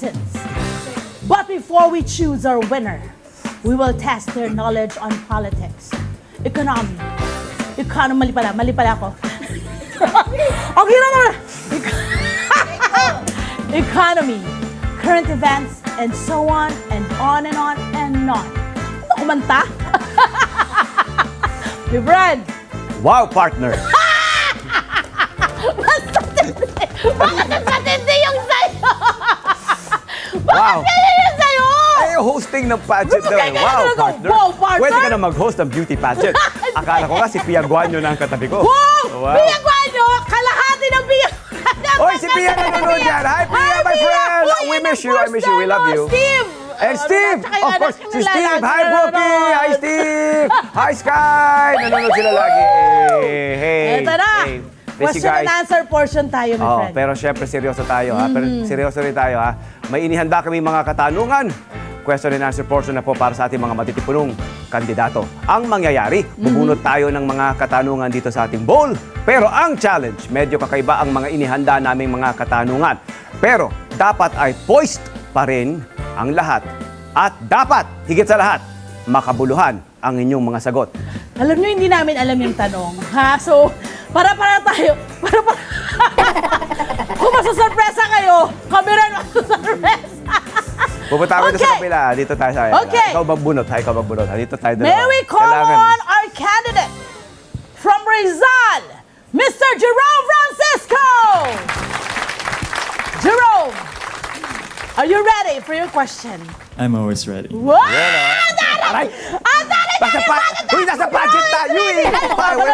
contestants. But before we choose our winner, we will test their knowledge on politics, mali pala ako. Ang hirap naman. Economy, current events, and so on and on and on and on. Ano kumanta? My friend. Wow, partner! Bakit matindi yung sayo? Wow! Bakit ganyan yung sayo? Ay, hosting ng pageant daw. Ganyan Wow, talaga. partner! Wow, partner! Pwede ka na mag-host ng beauty pageant. Akala ko nga si Pia Guanyo na ang katabi ko. Wow! Pia Guanyo! Kalahati ng Pia! Oy, si Pia nanonood yan! Hi, Pia, my friend! We miss you, I miss you, we love you. Steve! And Steve! Tsaka yung Of course, anak si nila Steve! lagi Hi, Brookie! nanonood. Hi, Steve! Hi, Sky! Nanonood sila lagi. Hey! Ito na! Hey. Busy Question and guys. answer portion tayo, my Oh, friend. pero syempre seryoso tayo ha. Pero seryoso rin tayo ha. May inihanda kami mga katanungan. Question and answer portion na po para sa ating mga matitipunong kandidato. Ang mangyayari, bubunot tayo ng mga katanungan dito sa ating bowl. Pero ang challenge, medyo kakaiba ang mga inihanda naming mga katanungan. Pero dapat ay poised pa rin ang lahat. At dapat, higit sa lahat, makabuluhan ang inyong mga sagot. Alam nyo, hindi namin alam yung tanong. Ha? So, para tayo. Kung masusurpresa kayo, kami rin masusurpresa. Pupunta ako dito sa Okay. kapila. Dito tayo sa Okay. Ikaw magbunot. Ikaw magbunot. Dito tayo dalawa. May we call Kailangan- on our candidate from Rizal, Mr. Jerome Francisco! Jerome, are you ready for your question? I'm always ready. Wow! Aray! Ang dali Uy, nasa pageant tayo eh!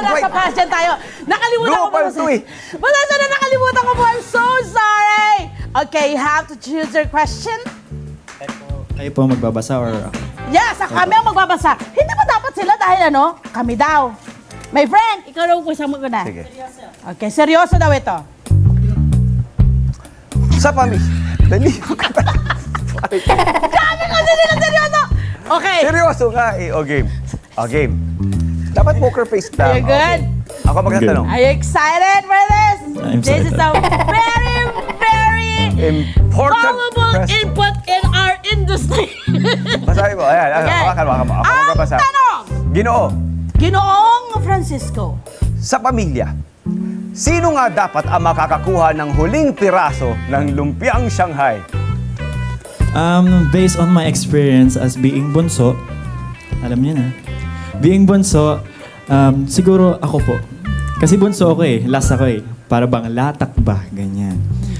Nasa pageant tayo. Nakalimutan Go, ko po. Palto eh. Basta na nakalimutan ko po. I'm so sorry. Okay, you have to choose your question. Kayo po magbabasa or ako? Yes, kami ang magbabasa. Hindi ba dapat sila dahil ano? Kami daw. My friend, ikaw daw kung isang maguna. Sige. Okay, seryoso daw ito. Sa pami. Dali. Sabi ko sila seryoso. Okay. Seryoso nga eh. O game. O game. Dapat poker face Are lang. you good? Okay. Ako magtatanong. Are you excited for this? I'm This is a excited. very, very Important valuable question. input in our industry. Basahin mo. Ayan. Okay. Hawakan mo. Ako Ang magbabasa. tanong, Ginoo. Ginoong Francisco, Sa pamilya, sino nga dapat ang makakakuha ng huling piraso ng lumpiang Shanghai? Based on my experience as being bunso, alam niyo na, being bunso, siguro ako po. Kasi bunso ako eh, last ako eh. Para bang latak ba, ganyan.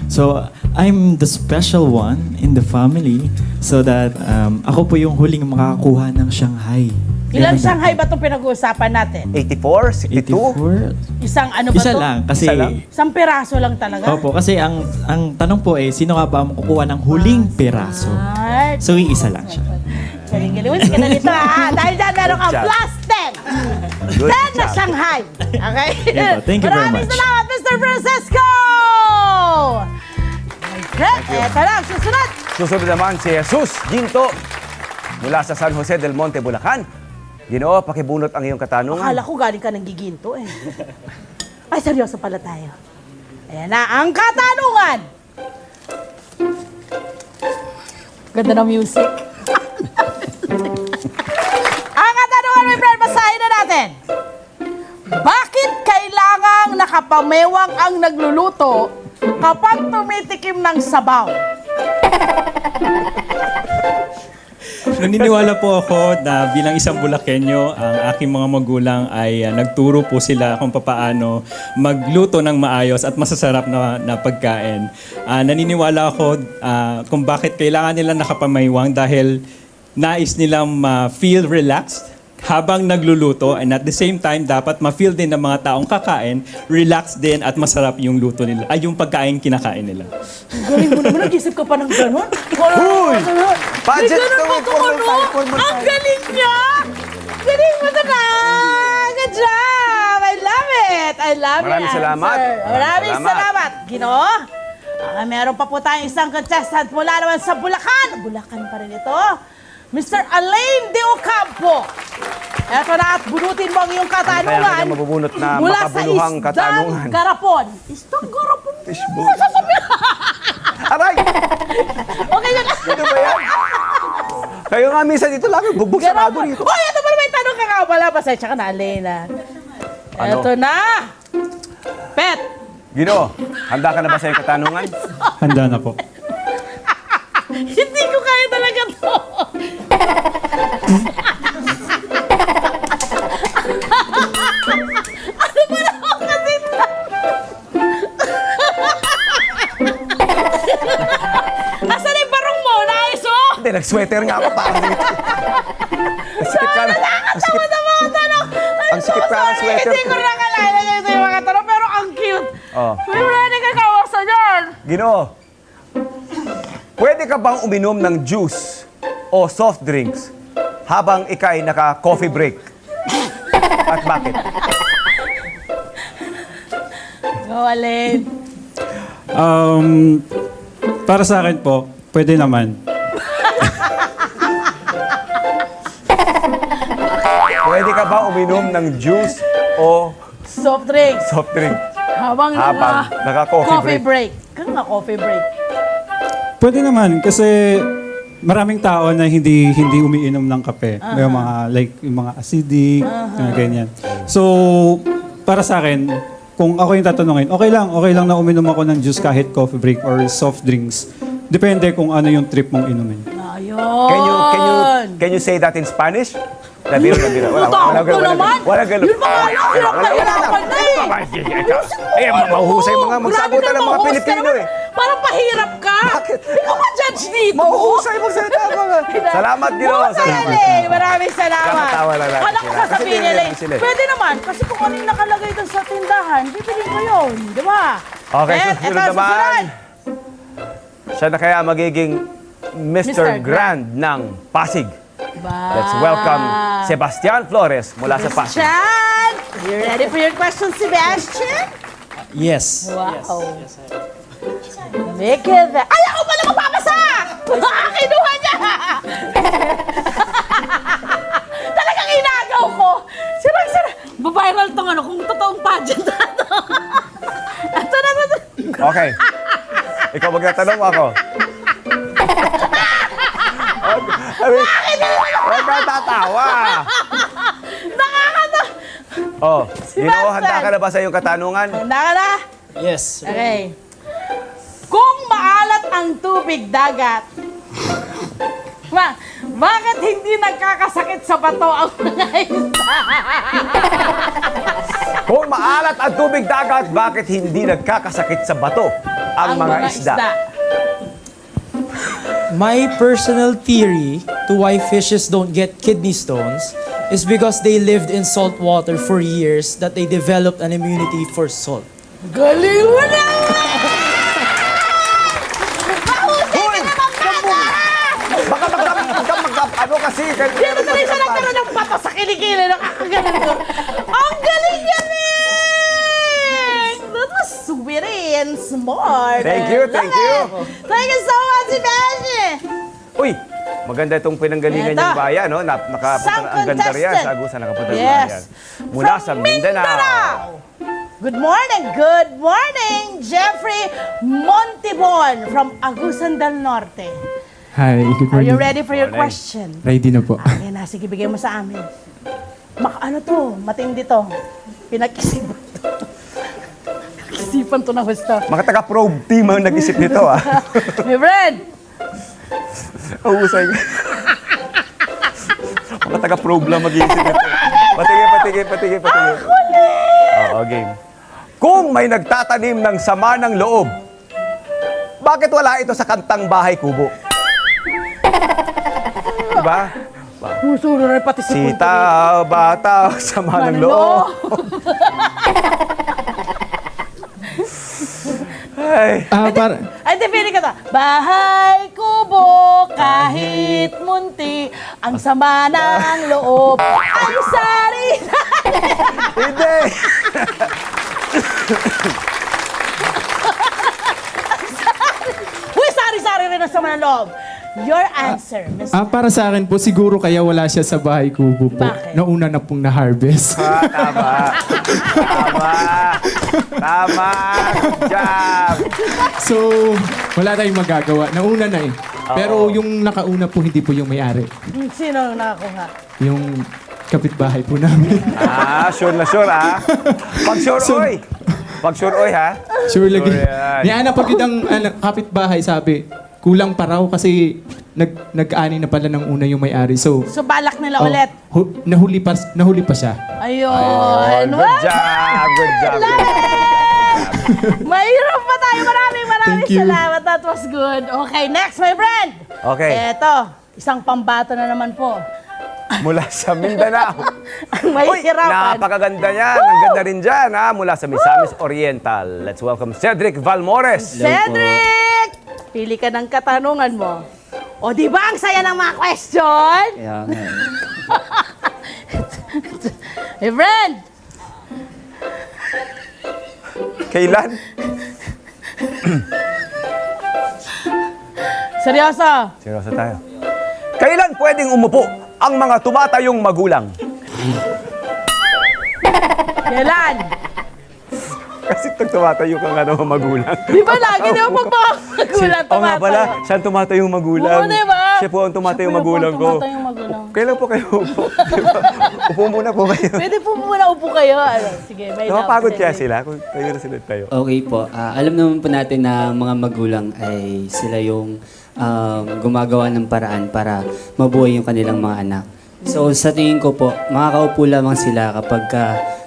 So, I'm the special one in the family so that ako po yung huling makakakuha ng Shanghai. ilang Ganun Shanghai dapat. ba itong pinag-uusapan natin? 84? 62? 84? Isang ano ba Isa to? lang, kasi... Isa lang? Isang piraso lang talaga? Opo, kasi ang tanong po eh, sino nga ba ang kukuha ng huling piraso? Right. So, isa lang siya. Galing-galing. Hindi ka na dito ha. Dahil dyan meron kang Good job. plus 10. Good 10 na job. Shanghai. Okay? Yeah, thank you very Maraming much. salamat, Mr. Francisco! Okay, eto na, susunod. Susunod naman si Jesus Ginto mula sa San Jose del Monte, Bulacan. Ginoo, pakibunot ang iyong katanungan. Akala ko galing ka ng giginto eh. Ay, seryoso pala tayo. Ayan na, ang katanungan. Ganda ng music. Ang katanungan, my friend, basahin na natin. Bakit kailangang nakapamewang ang nagluluto kapag tumitikim ng sabaw? Naniniwala po ako na bilang isang Bulakenyo, ang aking mga magulang ay nagturo po sila kung paano magluto ng maayos at masasarap na pagkain. Naniniwala ako kung bakit kailangan nila nakapamaywang dahil nais nilang ma-feel relaxed habang nagluluto, and at the same time, dapat ma-feel din ng mga taong kakain, relax din at masarap yung luto nila, ay yung pagkain kinakain nila. Galing mo naman, nag-isip ka pa ng gano'n? Huy! Budget May ganun to, pa to, formal ano? time, formal Ang time. galing niya! Galing mo na! Good job! I love it! I love Maraming your salamat. answer. Maraming Maraming salamat. Ginoo, meron pa po tayong isang contestant mula naman sa Bulacan. Bulacan pa rin ito. Mr. Alain De Ocampo. Eto na at bunutin mo ang iyong Kaya katanungan. kanya mabubunot na mula makabuluhang sa katanungan. Isdang Garapon. Isdang Garapon? Fishbowl. Aray! Okay na ka. Ano ba yan? Kayo nga minsan dito lang, bugbog sarado rito. Oy, ito pa may tanong ka nga pala. Pasensya ka na, Alena. Ano? Ito na. Pet. Ginoo, handa ka na ba sa iyong katanungan? Handa na po. Hindi ko kaya talaga to. Ano ba naman kasi to? Asan yung barong mo? Naayos mo? Hindi, nag-sweater nga ako para dito. Ang sikip ka na. Ang sikip, Tama na mga tanong. ang sikip ka ng sweater. Hindi ko nakalala na ito yung mga tanong, pero ang cute. Oh. May ready ka kawasan dyan. Ginoo, pwede ka bang uminom ng juice o soft drinks habang ikay naka-coffee break? At bakit? Go, Alin. Para sa akin po, pwede naman. Pwede ka ba uminom ng juice o Soft drinks. soft drink Habang habang naka-coffee coffee break? break. Kaya nga coffee break. Pwede naman kasi maraming tao na hindi umiinom ng kape. May mga like yung mga acidic, mga ganyan. So, para sa akin, kung ako yung tatanungin, okay lang na uminom ako ng juice kahit coffee break or soft drinks. Depende kung ano yung trip mong inumin. Ayun. Can you say that in Spanish? Labiro. Utang ko naman. Wala galo. Yun pa nga lang, hirap na hirapan na eh. Mahuhusay mga magsabutan ng mga Pilipino eh. Parang pahirap ka. Bakit? Ikaw ka judge dito. Mahuhusay magsalita mga. Salamat, Ginoo. Maraming salamat. Nakatawa lang natin Alam ko sila. sasabihin Kasi nila, ganyan sila eh. pwede naman, kasi kung ano yung nakalagay doon sa tindahan, bibili ko yun. Di ba? Okay, Eh, susunod eto, naman. Siya na kaya magiging Mr. Mr. Grand ng Pasig. Ba? Let's welcome Sebastian Flores mula sa Pasig. Sebastian! You ready for your question, Sebastian? Yes. Wow. Make it. Ay, ako pala magpapasa! Kinuha niya! Talagang inagaw ko. Sira. Baviral tong ano, kung totoong pageant na to. Ito na. Okay. Ikaw magtatanong mo ako. Huwag ka tatawa. Nakakata. Oh, Ginoo, Sebastian. handa ka na ba sa iyong katanungan? Handa ka na? Yes. Okay. Kung maalat ang tubig dagat, bakit hindi nagkakasakit sa bato ang mga isda? Kung maalat ang tubig dagat, bakit hindi nagkakasakit sa bato ang mga isda? My personal theory to why fishes don't get kidney stones is because they lived in salt water for years that they developed an immunity for salt. Galing mo na! Ano kasi? Dito na rin siya nagkaroon ng bato sa kilikili. Nakakagalan ko. Ang galing-galing! That was sweet and smart. Thank you, thank you. Thank you so much, Sebastian! Uy, maganda itong pinanggalingan Eto. niyang bayan, no? Sang Ang ganda riyan contestant. sa Agusan, nakapunta sa Yes. bayan. Mula sa Mindanao. Good morning, Jeffrey Montibon from Agusan del Norte. Hi, good Are you morning. ready for your Morning. question? Ready na po. Okay na, sige, bigay mo sa amin. Ano to? Matindi to. Pinag-isipan to. Pinag-isipan to na gusto. Mga taga-probe team ang nag-isip nito, ah. My friend! Uhusay. Mga taga-probe lang mag-iisip nito. Patigil. Oo, game. Kung may nagtatanim ng sama ng loob, bakit wala ito sa kantang Bahay Kubo? Diba? Puso na rin pati si Punto. Sita, bata, sama ng loob. Ay. Ay, defini ka to. Bahay kubo, kahit munti, ang sama ng loob, ang sari. Hindi! Uy, sari-sari rin ang sama ng loob. Your answer, Mr. Para sa akin po, siguro kaya wala siya sa bahay kubo po. Bakit? Nauna na pong na-harvest. Tama. Tama. Tama. Good job. So, wala tayong magagawa. Nauna na eh. Pero yung nakauna po, hindi po yung may-ari. Sino ang nakakuha? Yung kapitbahay po namin. Sure na sure, Pag sure, oy. Pag sure, oy, ha? Sure lagi. Sure yan. Niana pag ang kapitbahay sabi, kulang pa raw kasi nag-ani na pala ng una yung may-ari. So, So, balak nila ulit. nahuli pa siya. Ayun. Good job. Good job. Mahirap pa tayo. Maraming Thank you. salamat. That was good. Okay, next, my friend. Okay. Eto, isang pambato na naman po. Mula sa Mindanao. Ang mahihirapan. Napakaganda yan. Ang ganda rin dyan, Mula sa Misamis Oriental. Let's welcome Cedric Valmores. Cedric! Pili ka ng katanungan mo. O di ba ang saya ng mga question? Kaya nga. My friend, Kailan? seryoso. Seryoso tayo. Kailan pwedeng umupo ang mga tumatayong magulang? Kailan? Kasi pag tumatayo ka nga naman magulang. Di ba lagi di ba pag mga magulang Oo nga pala, tumatayo? saan tumatayong magulang? Oo, di ba? Siya po ang tumatayong Siya po magulang ang ko. tumatayong magulang. Kailan po kayo upo? Diba? Upo muna po kayo. Pwede po muna upo kayo. Ano, sige, may Napapagod doubt, kaya Cedric. sila kung tayo na sila tayo. Okay po. Alam naman po natin na mga magulang ay sila yung gumagawa ng paraan para mabuhay yung kanilang mga anak. So sa tingin ko po, makakaupo lamang sila kapag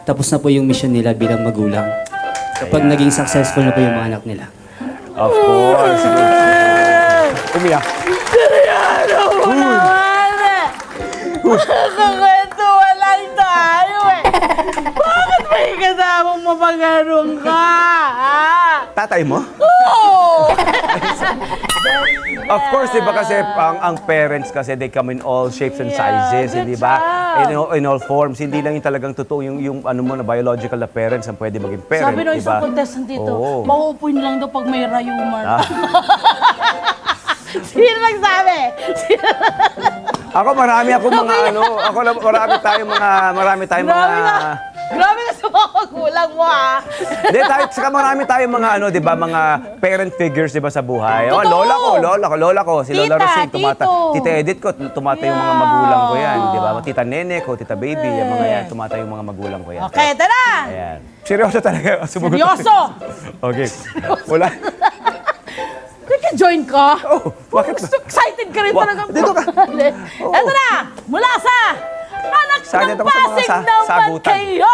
tapos na po yung mission nila bilang magulang. Kapag naging successful na po yung mga anak nila. Of course. Umiyak. Seryoso mo naman! Makakakwentuhan lang tayo eh! Bakit may kasamang mapagarong ka? Tatay mo? Oo! Of course, di ba kasi ang parents kasi they come in all shapes and Yeah, sizes, good di ba? job. In all forms. Hindi lang yung talagang totoo yung ano mo na biological na parents ang pwede maging parent, Sabi nung di ba? isang contestant dito, Oo. mauupuin lang daw pag may rayuman. Ah. Sino nagsabi? Ako marami ako mga ano, marami tayong mga Grabe ka sa mga magulang mo Hindi, saka marami tayong mga ano, 'di ba, mga parent figures 'di ba sa buhay. Oh, Totoo. lola ko, si Lola Tita, Rosing, tito. Tita Edith ko, tumata yung mga Yeah. magulang ko 'yan, 'di ba? Tita Nene ko, Tita Baby, yung mga 'yan, tumata yung mga magulang ko 'yan. Okay, tara! Ayan. Seryoso talaga. Sumagot. Seryoso! Okay. Wala. Join ka? Oh, bakit? Gusto, excited ka rin talaga. Dito ka. Eto na! Mula sa anak Excited ng ako sa mga Pasig naman sagutan. kayo!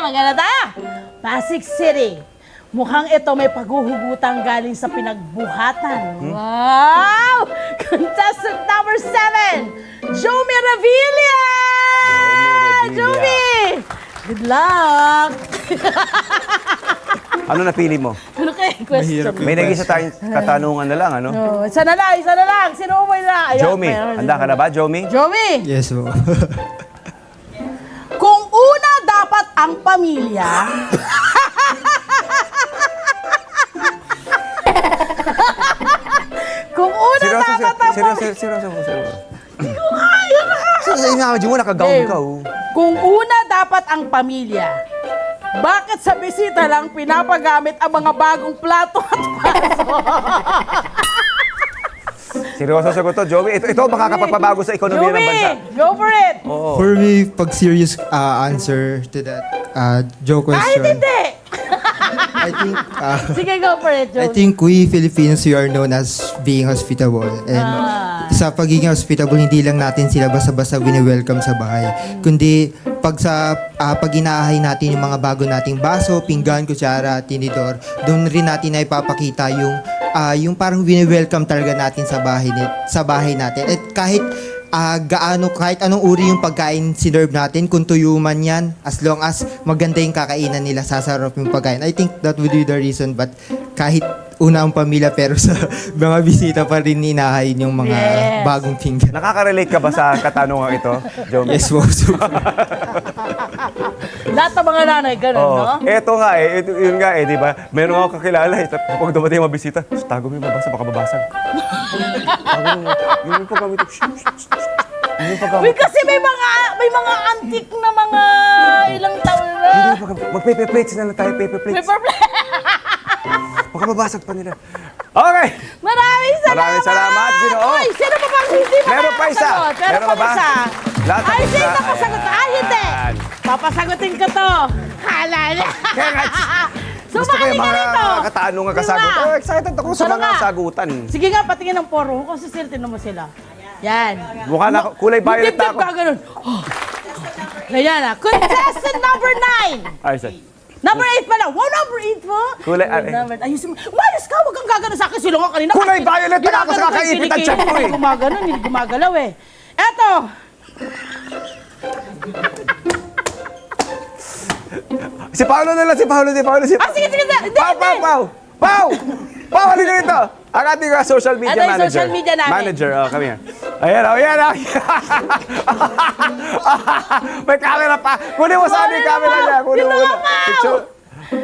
Maganda tayo. Pasig City. Mukhang ito may paghuhugutan galing sa pinagbuhatan. Wow! Contestant number 7, Jomi Revilla! Jomi! Good luck! Ano napili mo? Ano kaya yung question? May nag-isa tayong katanungan na lang, ano? Oh, isa na lang. Sino mo na? Ayan, Jomi, mayroon handa ka din. na ba, Jomi? Jomi, Yes po. kung una dapat ang pamilya, kung una dapat ang pamilya, Seryoso. Imagine mo, nakagown ka, oh. kung una dapat ang pamilya, bakit sa bisita lang pinapagamit ang mga bagong plato at paso? Seryoso sagot to, Joey. Ito makakapagpabago sa ekonomiya ng bansa. Jomi, go for it! For me, pag serious answer to that Joe Kahit question, hindi! I think Sige, go for it, I Jomi. think we Filipinos, we are known as being hospitable. And sa pagiging hospitable, hindi lang natin sila basta-basta wini-welcome sa bahay. Kundi pag inaahay natin yung mga bago nating baso, pinggan, kutsara, tinidor, doon rin natin na ipapakita yung parang wini-welcome talaga natin sa bahay natin. At kahit kahit anong uri yung pagkain sinerve natin, kung tuyo man yan, as long as maganda yung kakainan nila, sasarap yung pagkain. I think that would be the reason, but kahit una ang pamilya, pero sa mga bisita pa rin inahayin yung mga Yes. bagong pinggan. Nakaka-relate ka ba sa katanungan ito, Jomi? Yes, po. Lahat ng mga nanay, ganun, Oo. no? Eto nga eh, yun nga eh, di ba? Meron ako kakilala eh. Pag dumating yung mga bisita, tago mo yung mabasa, baka mabasag. Tago mo, yung paggamit. Yung paggamit. Uy, kasi may mga antik na mga ilang taon na. Hindi yung paggamit. Mag-paper plates na lang tayo, paper plates. Paper plate. Baka mabasag pa nila. Okay! Maraming salamat! Maraming salamat, Ginoo. Ay, sino pa bang hindi Meron pa isa. makakasagot? Meron pa ba? isa. Lahat Ay, tapos sino na. pasagot? Ay, hindi. Ayan. Papasagutin ko to. Halala. Kaya nga, So, gusto ko yung makinig ka mga rito. katanungan, Diba? kasagot. Oh, excited ako sa Sarap mga nga. sagutan. Sige nga, patingin ng poro ko kasi sir, tinan mo sila. Yan. Mukha na ako, kulay violet na Dibdib ako. ka ganun. Oh. Ayan na. Contestant number 9. Ay, sir. Number 8 pala. Wow, number 8 po. Kulay, Ayusin mo. Umayos ka, huwag kang gagano sa akin. Silo nga kanina. Kulay violet na ako sa Ginagano ko, kakaipit ang kinikili tiyan mo ko, eh. Hindi gumagano, hindi gumagalaw eh. Eto. Si Paolo na lang, si Paolo. Ah, sige. Hindi, Pau! Pau, halika dito! Ang ating social media Ano yung manager. social media namin? Manager, kami yan. Ayan. May camera pa. Kunin mo sa akin yung camera niya. Kunin mo. Picture.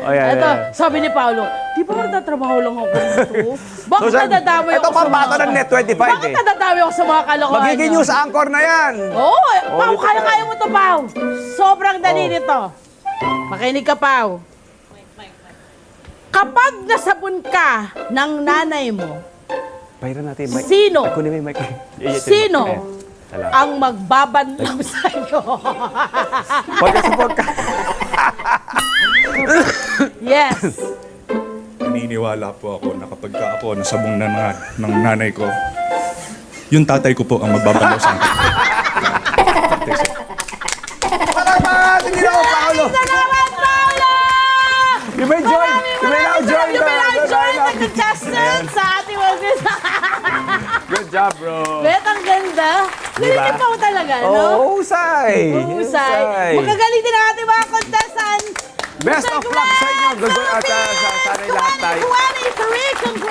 Ito, sabi ni Paolo, di ba nagtatrabaho lang ako dito? Bakit Social- nadadamay ako Ito sa pang mga... bata ng Net 25 Bakit eh. nadadamay ako sa mga kalokohan Magiging niyo? news anchor na yan. Oo, Pao, dito kaya mo to, Pao. Sobrang dali Oh. nito. Makinig ka, Pao. Kapag nasabon ka ng nanay mo, Pahiran natin yung mic. Sino? Ay, kunin mo yung mic. sino Alam. ang magbabanlam sa iyo? Pagka-support ka. Yes. Naniniwala po ako na kapag ka ako nasabong na ng nanay ko, yung tatay ko po ang magbabalaw sa akin. Salamat! Hindi na ako, Paolo. Salamat, Paolo! You may join. You may now join. You may now join the contestants sa ating mga Good job, bro. Bet, ang ganda. Diba? Galing pa ako talaga, no? Oh, husay. Husay. Magagaling din ang ating mga contestants. Best of luck sa inyo. Sana'y lahat tayo. 23,